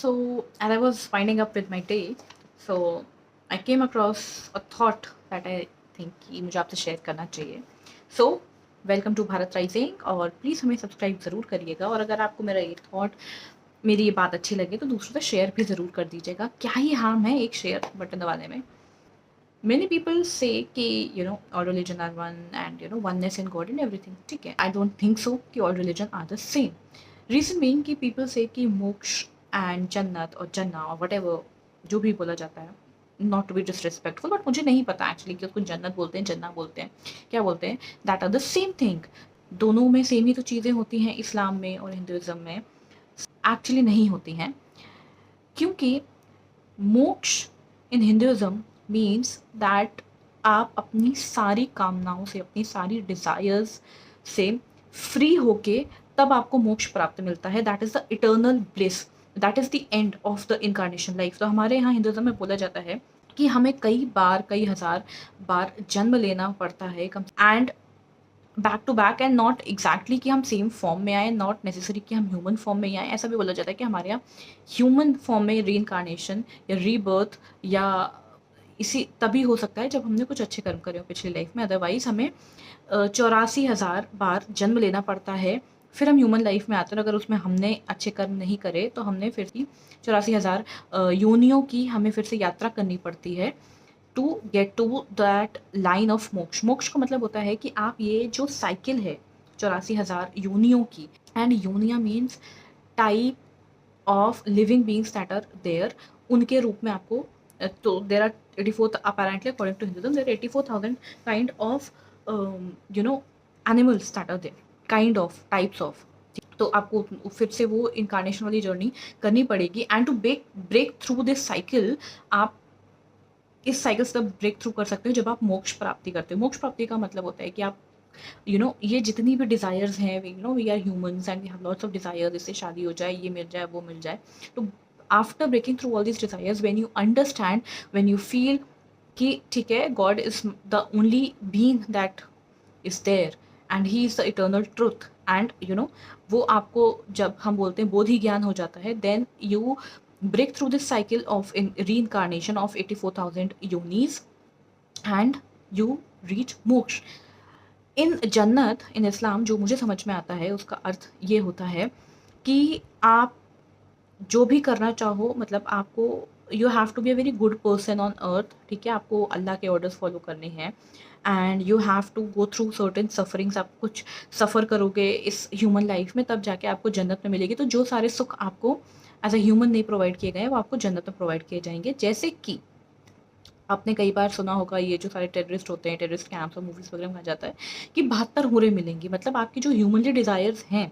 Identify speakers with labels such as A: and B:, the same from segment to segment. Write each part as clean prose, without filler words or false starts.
A: So, as I was winding up with my day, so I came across a thought that I think कि मुझे आपसे share करना चाहिए. So, welcome to Bharat rising और please हमें subscribe ज़रूर करिएगा और अगर आपको मेरा ये थॉट मेरी ये बात अच्छी लगे तो दूसरों से शेयर भी ज़रूर कर दीजिएगा. क्या ही हार्म है एक शेयर बटन दबाने में. Many people say कि all religion are one and oneness in God and everything. ठीक है, I don't think so कि all religion are the same. Reason being कि people say कि मोक्ष and जन्नत और जन्ना और whatever जो भी बोला जाता है, not to be disrespectful, but मुझे नहीं पता actually कि उसको जन्नत बोलते हैं, जन्ना बोलते हैं, क्या बोलते हैं. That are the same thing. दोनों में सेम ही तो चीज़ें होती हैं इस्लाम में और हिंदुज़म में. एक्चुअली नहीं होती हैं क्योंकि मोक्ष इन हिंदुज़म मीन्स दैट आप अपनी सारी कामनाओं से, अपनी सारी डिज़ायर्स से फ्री होके तब आपको मोक्ष प्राप्त मिलता है. That is the eternal bliss, that is the end of the incarnation life. तो हमारे यहाँ हिंदुज़म में बोला जाता है कि हमें कई बार, कई हज़ार बार जन्म लेना पड़ता है and back to back and not exactly कि हम सेम फॉर्म में आए, नॉट नेसेसरी कि हम ह्यूमन फॉर्म में ही आए. ऐसा भी बोला जाता है कि हमारे यहाँ ह्यूमन फॉर्म में रीइंकार्नेशन या रीबर्थ या इसी तभी हो सकता है जब हमने कुछ अच्छे कर्म करे हो पिछली लाइफ में. अदरवाइज हमें 84,000 बार जन्म लेना पड़ता है, फिर हम ह्यूमन लाइफ में आते हैं. अगर उसमें हमने अच्छे कर्म नहीं करे तो हमने फिर से 84,000 योनियों की हमें फिर से यात्रा करनी पड़ती है to get to that line of moksha. मोक्ष का मतलब होता है कि आप ये जो साइकिल है 84,000 योनियों की, एंड योनिया means type of living beings that are there, उनके रूप में आपको तो there are 84 apparently according to Hinduism there are 84,000 kind of animals that are there, kind of types of. तो आपको फिर से वो इनकारनेशन वाली जर्नी करनी पड़ेगी and to break through this cycle. आप इस साइकिल से ब्रेक थ्रू कर सकते हो जब आप मोक्ष प्राप्ति करते हो. मोक्ष प्राप्ति का मतलब होता है कि आप ये जितनी भी डिज़ायर्स हैं, we are humans and we have lots of desires, इससे शादी हो जाए, ये मिल जाए, वो मिल जाए. तो after breaking through all this desires, when you understand, when you feel कि ठीक है, God is the only being that is there and he is the eternal truth and वो आपको जब हम बोलते हैं बोधि ज्ञान हो जाता है, then you break through this cycle of reincarnation of 84,000 yonis and you reach मोक्ष. इन जन्नत इन इस्लाम जो मुझे समझ में आता है उसका अर्थ ये होता है कि आप जो भी करना चाहो, मतलब आपको you have to be a very good person on earth. ठीक है, आपको अल्लाह के ऑर्डर्स फॉलो करने हैं and you have to go through certain sufferings. आप कुछ सफ़र करोगे इस ह्यूमन लाइफ में, तब जाके आपको जन्नत में मिलेगी. तो जो सारे सुख आपको एज अ ह्यूमन नहीं प्रोवाइड किए गए वो आपको जन्नत में प्रोवाइड किए जाएंगे. जैसे कि आपने कई बार सुना होगा, ये जो सारे टेररिस्ट होते हैं, टेररिस्ट कैंप्स और मूवीज़ वगैरह में कहा जाता है कि 72 हूरें मिलेंगी. मतलब आपकी जो ह्यूमनली डिज़ायर्स हैं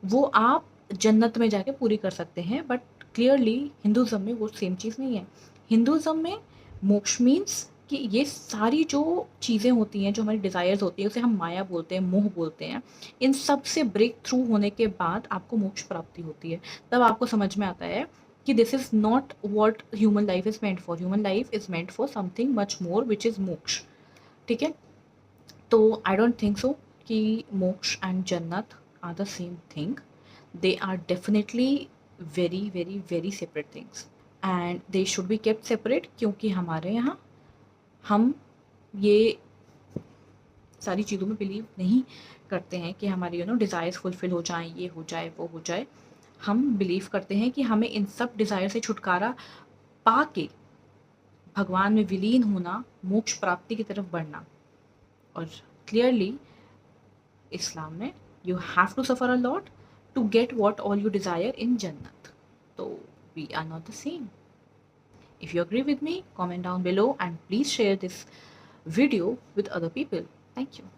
A: वो आप जन्नत में जाके पूरी कर सकते हैं. बट क्लियरली हिंदुज़म में वो सेम चीज़ नहीं है. हिंदुज़म में मोक्ष मीन्स कि ये सारी जो चीज़ें होती हैं, जो हमारी डिज़ायर्स होती है, उसे हम माया बोलते हैं, मोह बोलते हैं, इन सब से ब्रेक थ्रू होने के बाद आपको मोक्ष प्राप्ति होती है. तब आपको समझ में आता है कि this is not what human life is meant for. Human life is meant for something much more which is मोक्ष. ठीक है, तो आई डोंट थिंक सो कि moksha and jannat are the same thing. They are definitely very very very separate things and they should be kept separate क्योंकि हमारे यहाँ हम ये सारी चीज़ों में बिलीव नहीं करते हैं कि हमारी डिज़ायर्स फुलफ़िल हो जाएं, ये हो जाए, वो हो जाए. हम बिलीव करते हैं कि हमें इन सब डिज़ायर से छुटकारा पा के भगवान में विलीन होना, मोक्ष प्राप्ति की तरफ बढ़ना. और क्लियरली इस्लाम में you have to suffer a lot to get what all you desire in Jannat. So we are not the same. If you agree with me, comment down below and please share this video with other people. Thank you.